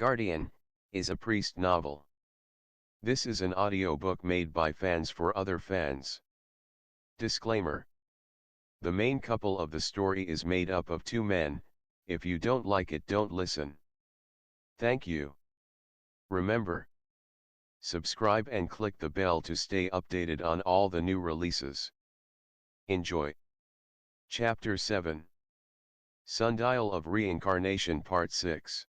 Guardian, is a priest novel. This is an audiobook made by fans for other fans. Disclaimer. The main couple of the story is made up of two men. If you don't like it, don't listen. Thank you. Remember, subscribe and click the bell to stay updated on all the new releases. Enjoy. Chapter 7. Sundial of Reincarnation Part 6.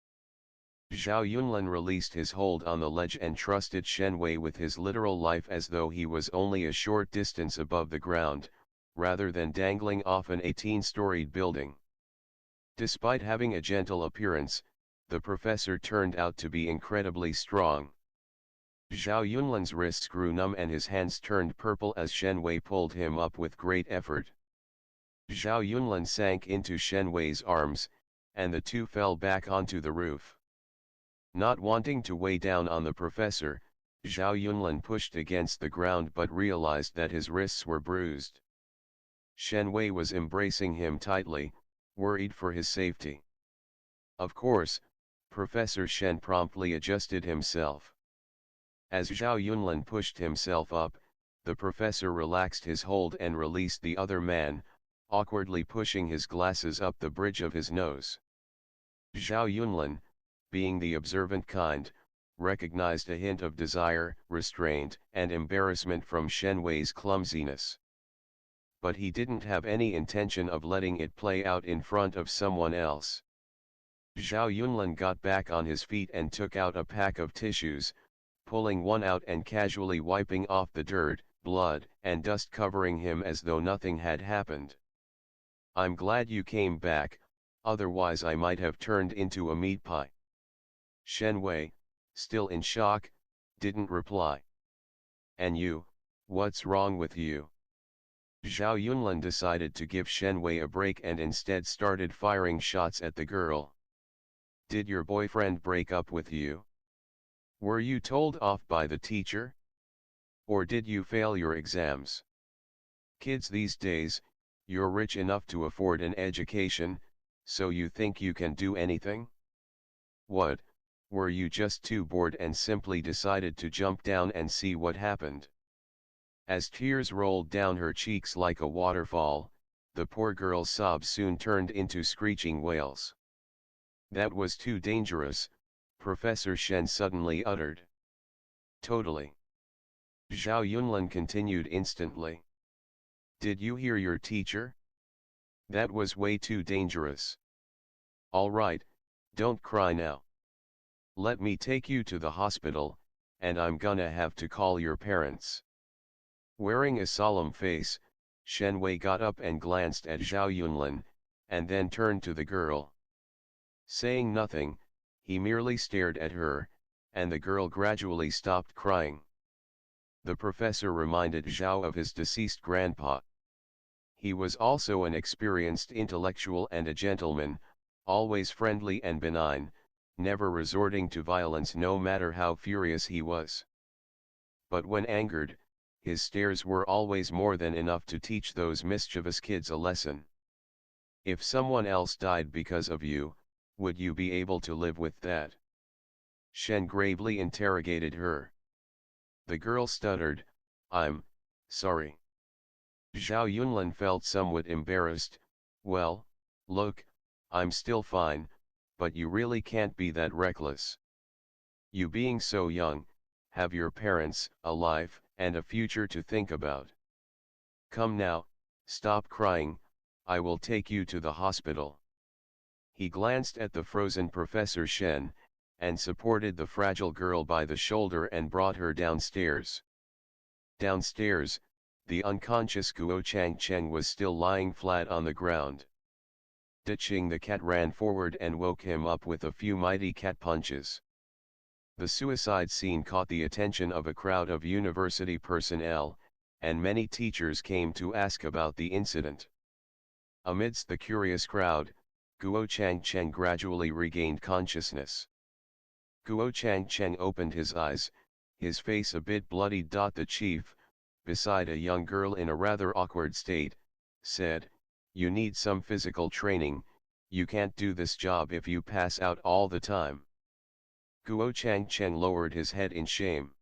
Zhao Yunlan released his hold on the ledge and trusted Shen Wei with his literal life as though he was only a short distance above the ground, rather than dangling off an 18-storied building. Despite having a gentle appearance, the professor turned out to be incredibly strong. Zhao Yunlan's wrists grew numb and his hands turned purple as Shen Wei pulled him up with great effort. Zhao Yunlan sank into Shen Wei's arms, and the two fell back onto the roof. Not wanting to weigh down on the professor, Zhao Yunlan pushed against the ground but realized that his wrists were bruised. Shen Wei was embracing him tightly, worried for his safety. Of course, Professor Shen promptly adjusted himself. As Zhao Yunlan pushed himself up, the professor relaxed his hold and released the other man, awkwardly pushing his glasses up the bridge of his nose. Zhao Yunlan, being the observant kind, recognized a hint of desire, restraint, and embarrassment from Shen Wei's clumsiness. But he didn't have any intention of letting it play out in front of someone else. Zhao Yunlan got back on his feet and took out a pack of tissues, pulling one out and casually wiping off the dirt, blood, and dust covering him as though nothing had happened. "I'm glad you came back, otherwise I might have turned into a meat pie." Shen Wei, still in shock, didn't reply. "And you, what's wrong with you?" Zhao Yunlan decided to give Shen Wei a break and instead started firing shots at the girl. "Did your boyfriend break up with you? Were you told off by the teacher? Or did you fail your exams? Kids these days, you're rich enough to afford an education, so you think you can do anything? What, were you just too bored and simply decided to jump down and see what happened?" As tears rolled down her cheeks like a waterfall, the poor girl's sobs soon turned into screeching wails. "That was too dangerous," Professor Shen suddenly uttered. "Totally." Zhao Yunlan continued instantly. "Did you hear your teacher? That was way too dangerous. All right, don't cry now. Let me take you to the hospital, and I'm gonna have to call your parents." Wearing a solemn face, Shen Wei got up and glanced at Zhao Yunlan, and then turned to the girl. Saying nothing, he merely stared at her, and the girl gradually stopped crying. The professor reminded Zhao of his deceased grandpa. He was also an experienced intellectual and a gentleman, always friendly and benign, never resorting to violence no matter how furious he was. But when angered, his stares were always more than enough to teach those mischievous kids a lesson. "If someone else died because of you, would you be able to live with that?" Shen gravely interrogated her. The girl stuttered, "I'm sorry." Zhao Yunlan felt somewhat embarrassed. "Well, look, I'm still fine, but you really can't be that reckless. You being so young, have your parents alive, and a future to think about. Come now, stop crying, I will take you to the hospital." He glanced at the frozen Professor Shen, and supported the fragile girl by the shoulder and brought her downstairs. Downstairs, the unconscious Guo Changcheng was still lying flat on the ground. Ditching the cat ran forward and woke him up with a few mighty cat punches. The suicide scene caught the attention of a crowd of university personnel, and many teachers came to ask about the incident. Amidst the curious crowd, Guo Changcheng gradually regained consciousness. Guo Changcheng opened his eyes, his face a bit bloodied. The chief, beside a young girl in a rather awkward state, said, "You need some physical training, you can't do this job if you pass out all the time." Guo Changcheng lowered his head in shame.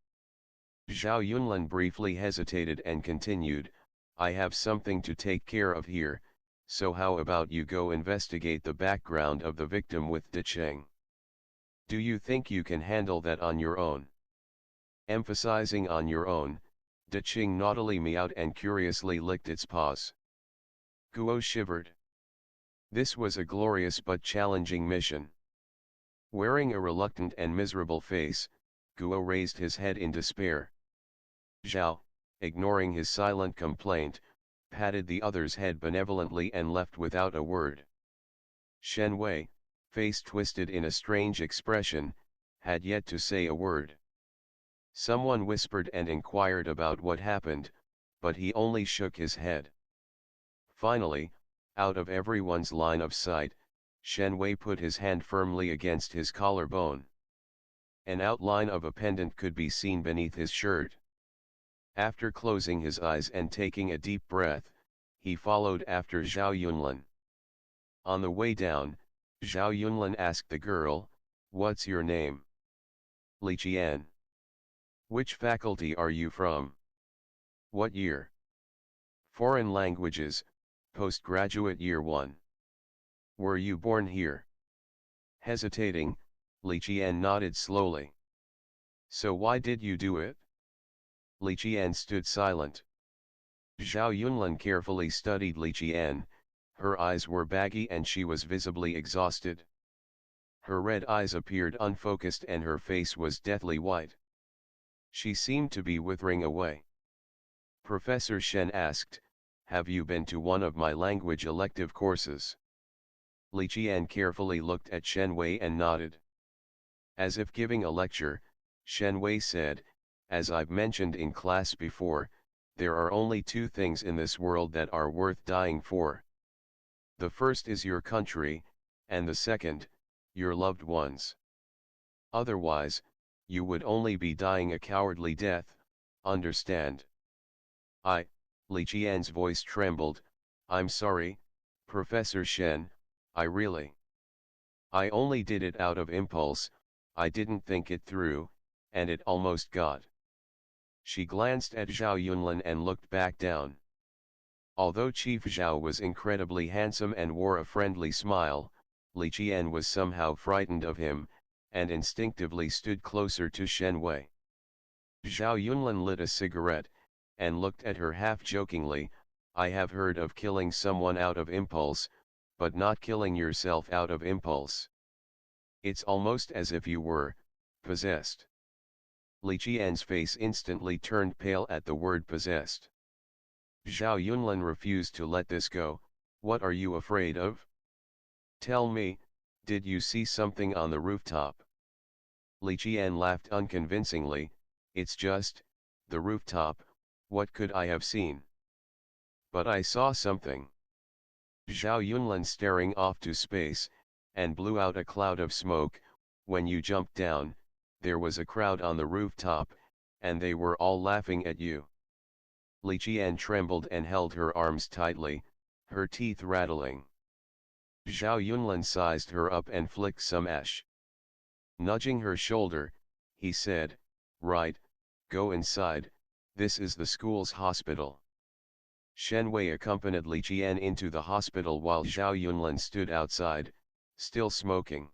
Zhao Yunlan briefly hesitated and continued, I have something to take care of here, so how about you go investigate the background of the victim with De Cheng? Do you think you can handle that on your own? Emphasizing on your own, De Cheng naughtily meowed and curiously licked its paws. Guo shivered. This was a glorious but challenging mission. Wearing a reluctant and miserable face, Guo raised his head in despair. Zhao, ignoring his silent complaint, patted the other's head benevolently and left without a word. Shen Wei, face twisted in a strange expression, had yet to say a word. Someone whispered and inquired about what happened, but he only shook his head. Finally, out of everyone's line of sight, Shen Wei put his hand firmly against his collarbone. An outline of a pendant could be seen beneath his shirt. After closing his eyes and taking a deep breath, he followed after Zhao Yunlan. On the way down, Zhao Yunlan asked the girl, "What's your name?" Li Qian. "Which faculty are you from? What year?" "Foreign languages, postgraduate year 1. "Were you born here?" Hesitating, Li Qian nodded slowly. "So why did you do it?" Li Qian stood silent. Zhao Yunlan carefully studied Li Qian. Her eyes were baggy and she was visibly exhausted. Her red eyes appeared unfocused and her face was deathly white. She seemed to be withering away. Professor Shen asked, "Have you been to one of my language elective courses?" Li Qian carefully looked at Shen Wei and nodded. As if giving a lecture, Shen Wei said, "As I've mentioned in class before, there are only two things in this world that are worth dying for. The first is your country, and the second, your loved ones. Otherwise, you would only be dying a cowardly death, understand?" Li Qian's voice trembled, "I'm sorry, Professor Shen, I only did it out of impulse, I didn't think it through, and it almost got." She glanced at Zhao Yunlan and looked back down. Although Chief Zhao was incredibly handsome and wore a friendly smile, Li Qian was somehow frightened of him, and instinctively stood closer to Shen Wei. Zhao Yunlan lit a cigarette, and looked at her half-jokingly, "I have heard of killing someone out of impulse, but not killing yourself out of impulse. It's almost as if you were possessed." Li Qian's face instantly turned pale at the word possessed. Zhao Yunlan refused to let this go. "What are you afraid of? Tell me, did you see something on the rooftop?" Li Qian laughed unconvincingly, "It's just the rooftop, what could I have seen?" "But I saw something." Zhao Yunlan staring off to space, and blew out a cloud of smoke. "When you jumped down, there was a crowd on the rooftop, and they were all laughing at you." Li Qian trembled and held her arms tightly, her teeth rattling. Zhao Yunlan sized her up and flicked some ash. Nudging her shoulder, he said, "Right, go inside, this is the school's hospital." Shen Wei accompanied Li Qian into the hospital while Zhao Yunlan stood outside, still smoking.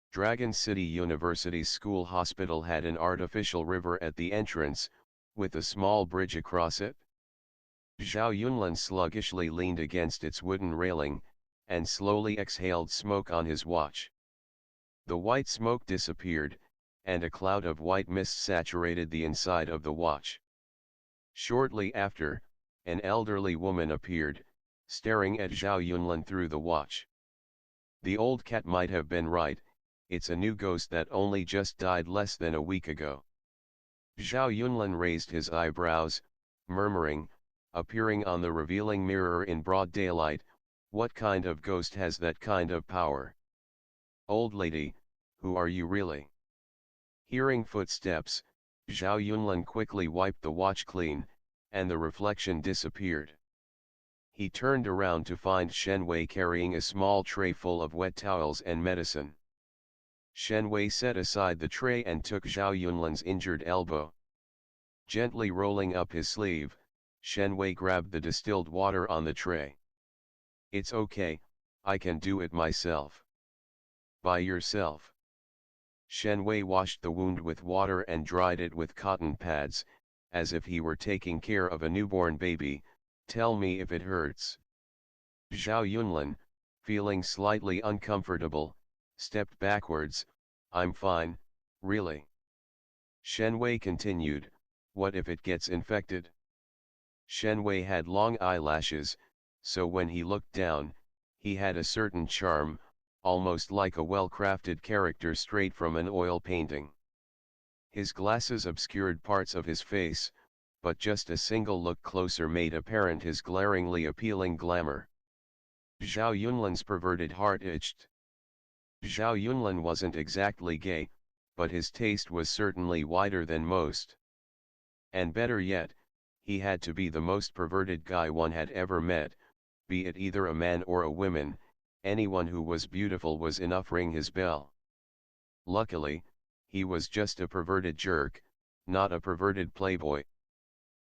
Dragon City University's school hospital had an artificial river at the entrance, with a small bridge across it. Zhao Yunlan sluggishly leaned against its wooden railing, and slowly exhaled smoke on his watch. The white smoke disappeared, and a cloud of white mist saturated the inside of the watch. Shortly after, an elderly woman appeared, staring at Zhao Yunlan through the watch. The old cat might have been right, it's a new ghost that only just died less than a week ago. Zhao Yunlan raised his eyebrows, murmuring, appearing on the revealing mirror in broad daylight, "What kind of ghost has that kind of power? Old lady, who are you really?" Hearing footsteps, Zhao Yunlan quickly wiped the watch clean, and the reflection disappeared. He turned around to find Shen Wei carrying a small tray full of wet towels and medicine. Shen Wei set aside the tray and took Zhao Yunlan's injured elbow. Gently rolling up his sleeve, Shen Wei grabbed the distilled water on the tray. "It's okay, I can do it myself." "By yourself?" Shen Wei washed the wound with water and dried it with cotton pads, as if he were taking care of a newborn baby. "Tell me if it hurts." Zhao Yunlan, feeling slightly uncomfortable, stepped backwards. "I'm fine, really." Shen Wei continued, "What if it gets infected?" Shen Wei had long eyelashes, so when he looked down, he had a certain charm, almost like a well-crafted character straight from an oil painting. His glasses obscured parts of his face, but just a single look closer made apparent his glaringly appealing glamour. Zhao Yunlan's perverted heart itched. Zhao Yunlan wasn't exactly gay, but his taste was certainly wider than most. And better yet, he had to be the most perverted guy one had ever met, be it either a man or a woman. Anyone who was beautiful was enough. Ring his bell. Luckily, he was just a perverted jerk, not a perverted playboy.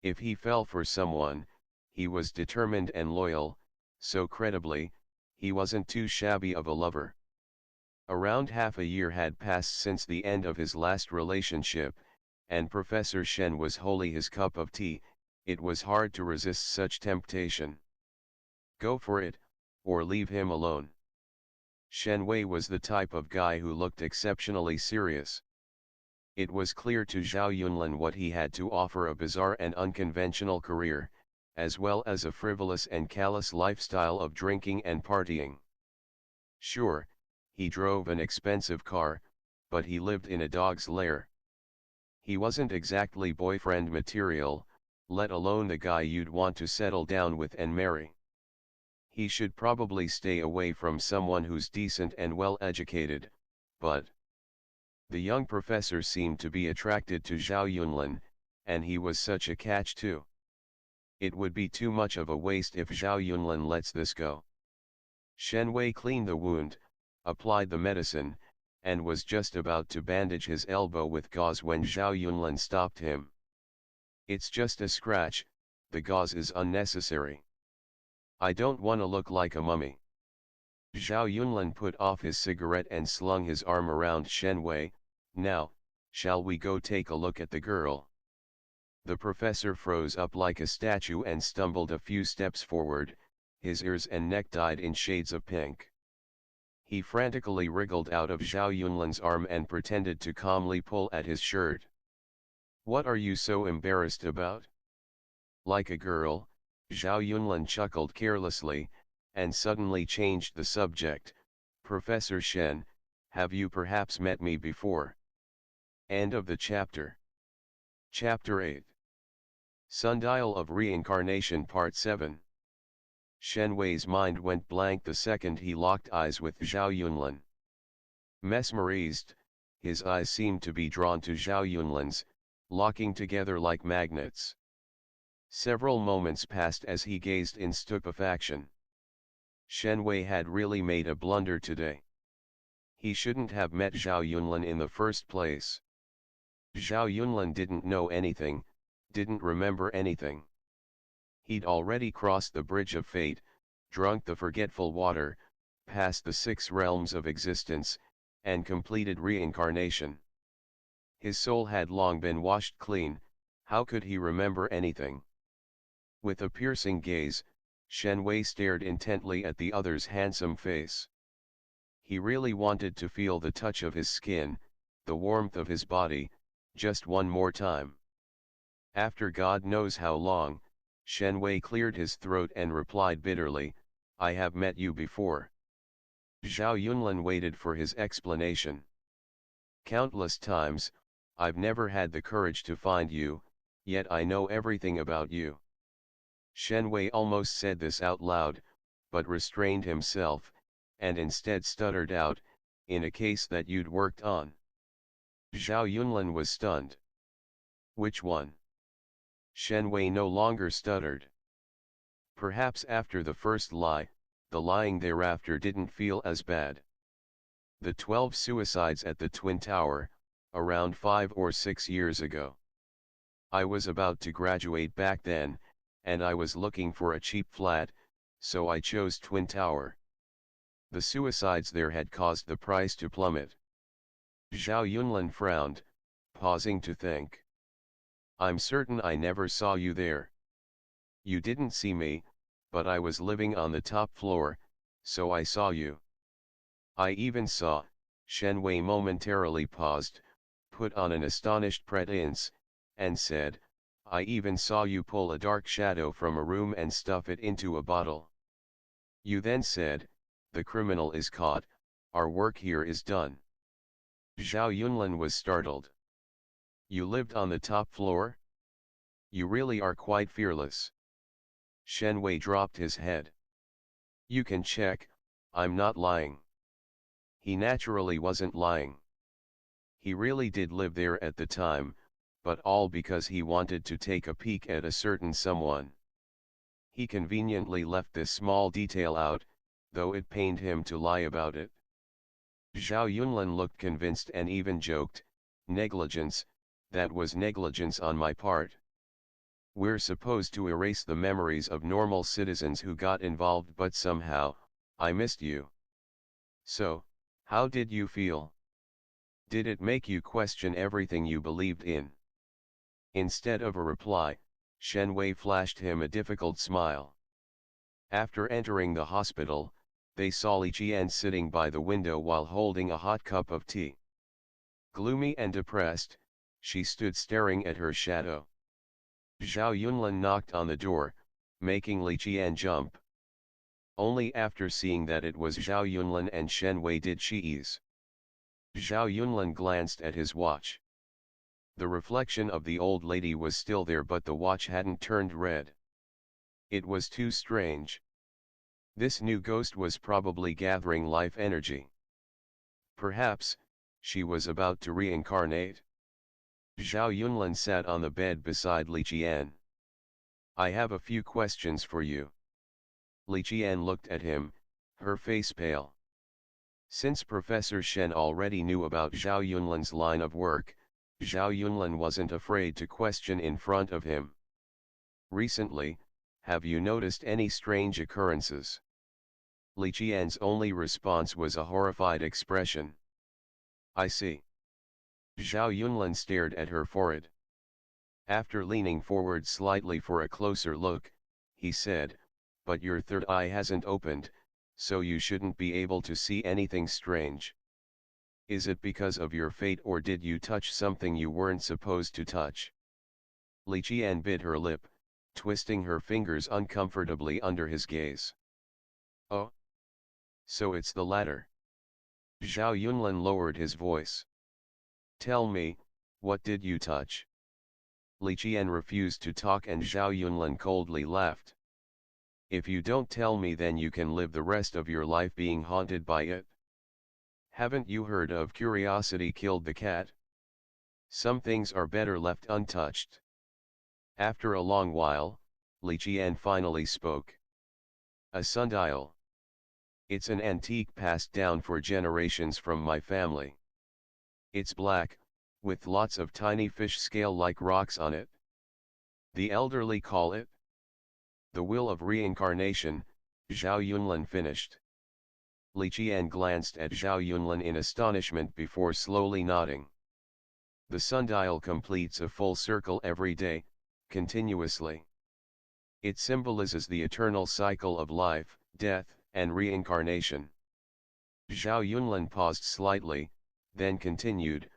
If he fell for someone, he was determined and loyal, so credibly, he wasn't too shabby of a lover. Around half a year had passed since the end of his last relationship, and Professor Shen was wholly his cup of tea. It was hard to resist such temptation. Go for it, or leave him alone. Shen Wei was the type of guy who looked exceptionally serious. It was clear to Zhao Yunlan what he had to offer: a bizarre and unconventional career, as well as a frivolous and callous lifestyle of drinking and partying. Sure, he drove an expensive car, but he lived in a dog's lair. He wasn't exactly boyfriend material, let alone the guy you'd want to settle down with and marry. He should probably stay away from someone who's decent and well educated, but the young professor seemed to be attracted to Zhao Yunlan, and he was such a catch too. It would be too much of a waste if Zhao Yunlan lets this go. Shen Wei cleaned the wound, applied the medicine, and was just about to bandage his elbow with gauze when Zhao Yunlan stopped him. "It's just a scratch, the gauze is unnecessary. I don't want to look like a mummy." Zhao Yunlan put off his cigarette and slung his arm around Shen Wei. "Now, shall we go take a look at the girl?" The professor froze up like a statue and stumbled a few steps forward, his ears and neck dyed in shades of pink. He frantically wriggled out of Zhao Yunlan's arm and pretended to calmly pull at his shirt. "What are you so embarrassed about?" "Like a girl," Zhao Yunlan chuckled carelessly, and suddenly changed the subject. "Professor Shen, have you perhaps met me before?" End of the chapter. Chapter 8. Sundial of Reincarnation Part 7. Shen Wei's mind went blank the second he locked eyes with Zhao Yunlan. Mesmerized, his eyes seemed to be drawn to Zhao Yunlan's, locking together like magnets. Several moments passed as he gazed in stupefaction. Shen Wei had really made a blunder today. He shouldn't have met Zhao Yunlan in the first place. Zhao Yunlan didn't know anything, didn't remember anything. He'd already crossed the bridge of fate, drunk the forgetful water, passed the 6 realms of existence, and completed reincarnation. His soul had long been washed clean. How could he remember anything? With a piercing gaze, Shen Wei stared intently at the other's handsome face. He really wanted to feel the touch of his skin, the warmth of his body, just one more time. After God knows how long, Shen Wei cleared his throat and replied bitterly, "I have met you before." Zhao Yunlan waited for his explanation. "Countless times, I've never had the courage to find you, yet I know everything about you." Shen Wei almost said this out loud, but restrained himself, and instead stuttered out, "In a case that you'd worked on." Zhao Yunlan was stunned. "Which one?" Shen Wei no longer stuttered. Perhaps after the first lie, the lying thereafter didn't feel as bad. The 12 suicides at the Twin Tower, around 5 or 6 years ago. I was about to graduate back then, and I was looking for a cheap flat, so I chose Twin Tower. The suicides there had caused the price to plummet. Zhao Yunlan frowned, pausing to think. I'm certain I never saw you there. You didn't see me, but I was living on the top floor, so I saw you. I even saw, Shen Wei momentarily paused, put on an astonished pretense, and said, I even saw you pull a dark shadow from a room and stuff it into a bottle. You then said, the criminal is caught, our work here is done. Zhao Yunlan was startled. You lived on the top floor? You really are quite fearless. Shen Wei dropped his head. You can check, I'm not lying. He naturally wasn't lying. He really did live there at the time, but all because he wanted to take a peek at a certain someone. He conveniently left this small detail out, though it pained him to lie about it. Zhao Yunlan looked convinced and even joked, negligence, that was negligence on my part. We're supposed to erase the memories of normal citizens who got involved, but somehow, I missed you. So, how did you feel? Did it make you question everything you believed in? Instead of a reply, Shen Wei flashed him a difficult smile. After entering the hospital, they saw Li Qian sitting by the window while holding a hot cup of tea. Gloomy and depressed, she stood staring at her shadow. Zhao Yunlan knocked on the door, making Li Qian jump. Only after seeing that it was Zhao Yunlan and Shen Wei did she ease. Zhao Yunlan glanced at his watch. The reflection of the old lady was still there, but the watch hadn't turned red. It was too strange. This new ghost was probably gathering life energy. Perhaps, she was about to reincarnate. Zhao Yunlan sat on the bed beside Li Qian. I have a few questions for you. Li Qian looked at him, her face pale. Since Professor Shen already knew about Zhao Yunlan's line of work, Zhao Yunlan wasn't afraid to question in front of him. Recently, have you noticed any strange occurrences? Li Qian's only response was a horrified expression. I see. Zhao Yunlan stared at her forehead. After leaning forward slightly for a closer look, he said, but your third eye hasn't opened, so you shouldn't be able to see anything strange. Is it because of your fate, or did you touch something you weren't supposed to touch? Li Qian bit her lip, twisting her fingers uncomfortably under his gaze. Oh? So it's the latter. Zhao Yunlan lowered his voice. Tell me, what did you touch? Li Qian refused to talk and Zhao Yunlan coldly laughed. If you don't tell me, then you can live the rest of your life being haunted by it. Haven't you heard of curiosity killed the cat? Some things are better left untouched. After a long while, Li Qian finally spoke. A sundial. It's an antique passed down for generations from my family. It's black, with lots of tiny fish scale-like rocks on it. The elderly call it the will of reincarnation, Zhao Yunlan finished. Li Qian glanced at Zhao Yunlan in astonishment before slowly nodding. The sundial completes a full circle every day, continuously. It symbolizes the eternal cycle of life, death, and reincarnation. Zhao Yunlan paused slightly, then continued,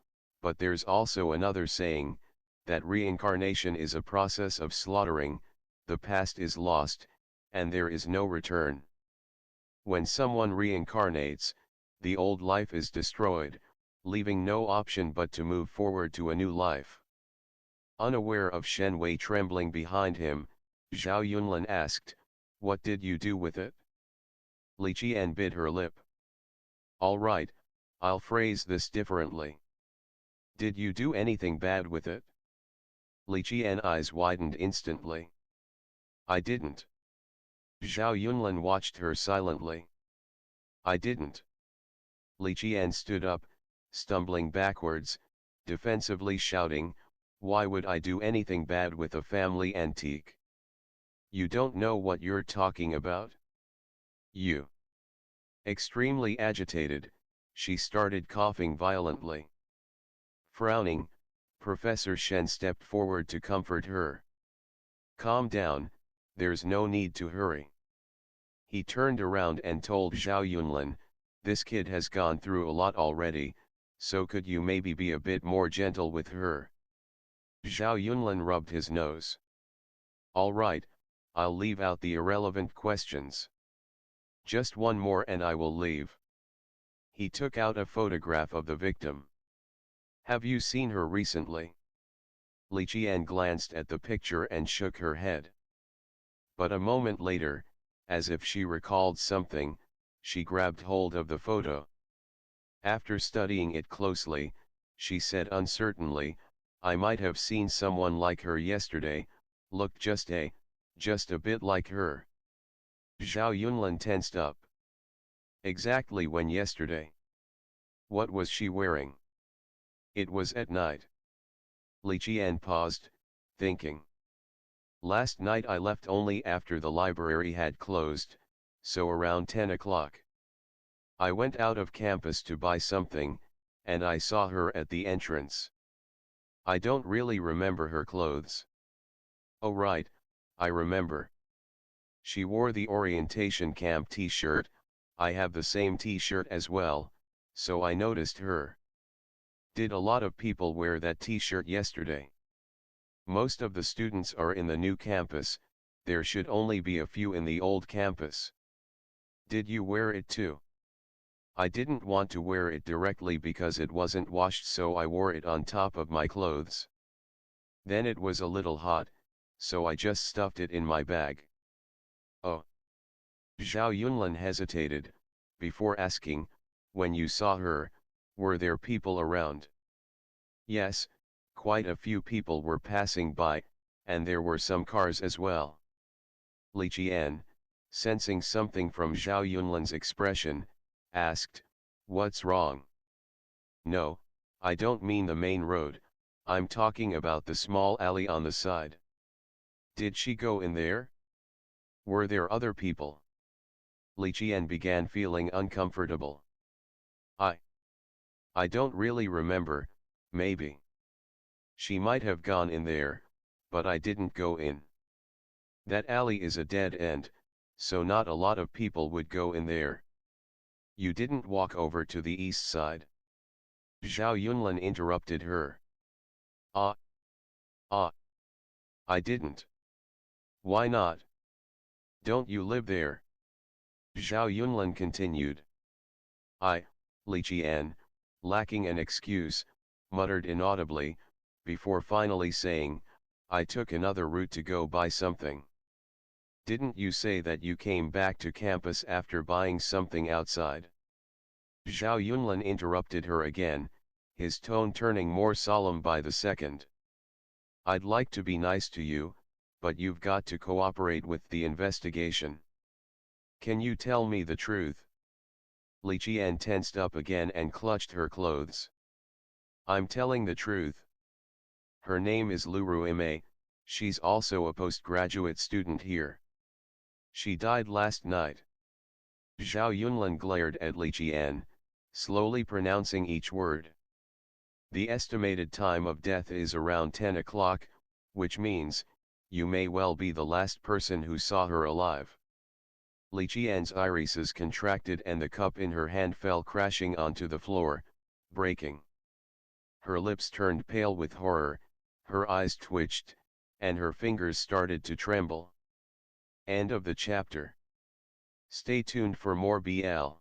but there's also another saying, that reincarnation is a process of slaughtering, the past is lost, and there is no return. When someone reincarnates, the old life is destroyed, leaving no option but to move forward to a new life. Unaware of Shen Wei trembling behind him, Zhao Yunlan asked, what did you do with it? Li Qian bit her lip. All right, I'll phrase this differently. Did you do anything bad with it? Li Qian's eyes widened instantly. I didn't. Zhao Yunlan watched her silently. I didn't. Li Qian stood up, stumbling backwards, defensively shouting, "Why would I do anything bad with a family antique? You don't know what you're talking about? You." Extremely agitated, she started coughing violently. Frowning, Professor Shen stepped forward to comfort her. "Calm down, there's no need to hurry." He turned around and told Zhao Yunlan, "This kid has gone through a lot already, so could you maybe be a bit more gentle with her?" Zhao Yunlan rubbed his nose. "All right, I'll leave out the irrelevant questions. Just one more and I will leave." He took out a photograph of the victim. "Have you seen her recently?" Li Qian glanced at the picture and shook her head. But a moment later, as if she recalled something, she grabbed hold of the photo. After studying it closely, she said uncertainly, "I might have seen someone like her yesterday, looked just a bit like her." Zhao Yunlan tensed up. "Exactly when yesterday? What was she wearing?" "It was at night." Li Qian paused, thinking. "Last night I left only after the library had closed, so around 10 o'clock. I went out of campus to buy something, and I saw her at the entrance. I don't really remember her clothes." "Oh right, I remember. She wore the orientation camp t-shirt, I have the same t-shirt as well, so I noticed her." "Did a lot of people wear that t-shirt yesterday?" "Most of the students are in the new campus, there should only be a few in the old campus." "Did you wear it too?" "I didn't want to wear it directly because it wasn't washed, so I wore it on top of my clothes. Then it was a little hot, so I just stuffed it in my bag." "Oh." Zhao Yunlan hesitated, before asking, "When you saw her, were there people around?" "Yes, quite a few people were passing by, and there were some cars as well." Li Qian, sensing something from Zhao Yunlan's expression, asked, "What's wrong?" "No, I don't mean the main road, I'm talking about the small alley on the side." "Did she go in there? Were there other people?" Li Qian began feeling uncomfortable. I don't really remember, maybe. She might have gone in there, but I didn't go in. That alley is a dead end, so not a lot of people would go in there." "You didn't walk over to the east side?" Zhao Yunlan interrupted her. Ah, ah, I didn't." "Why not? Don't you live there?" Zhao Yunlan continued. Li Qian, lacking an excuse, muttered inaudibly, before finally saying, "I took another route to go buy something." "Didn't you say that you came back to campus after buying something outside?" Zhao Yunlan interrupted her again, his tone turning more solemn by the second. "I'd like to be nice to you, but you've got to cooperate with the investigation. Can you tell me the truth?" Li Qian tensed up again and clutched her clothes. "I'm telling the truth. Her name is Luru Ime, she's also a postgraduate student here. She died last night." Zhao Yunlan glared at Li Qian, slowly pronouncing each word. "The estimated time of death is around 10 o'clock, which means, you may well be the last person who saw her alive." Li Qian's irises contracted and the cup in her hand fell crashing onto the floor, breaking. Her lips turned pale with horror, her eyes twitched, and her fingers started to tremble. End of the chapter. Stay tuned for more BL.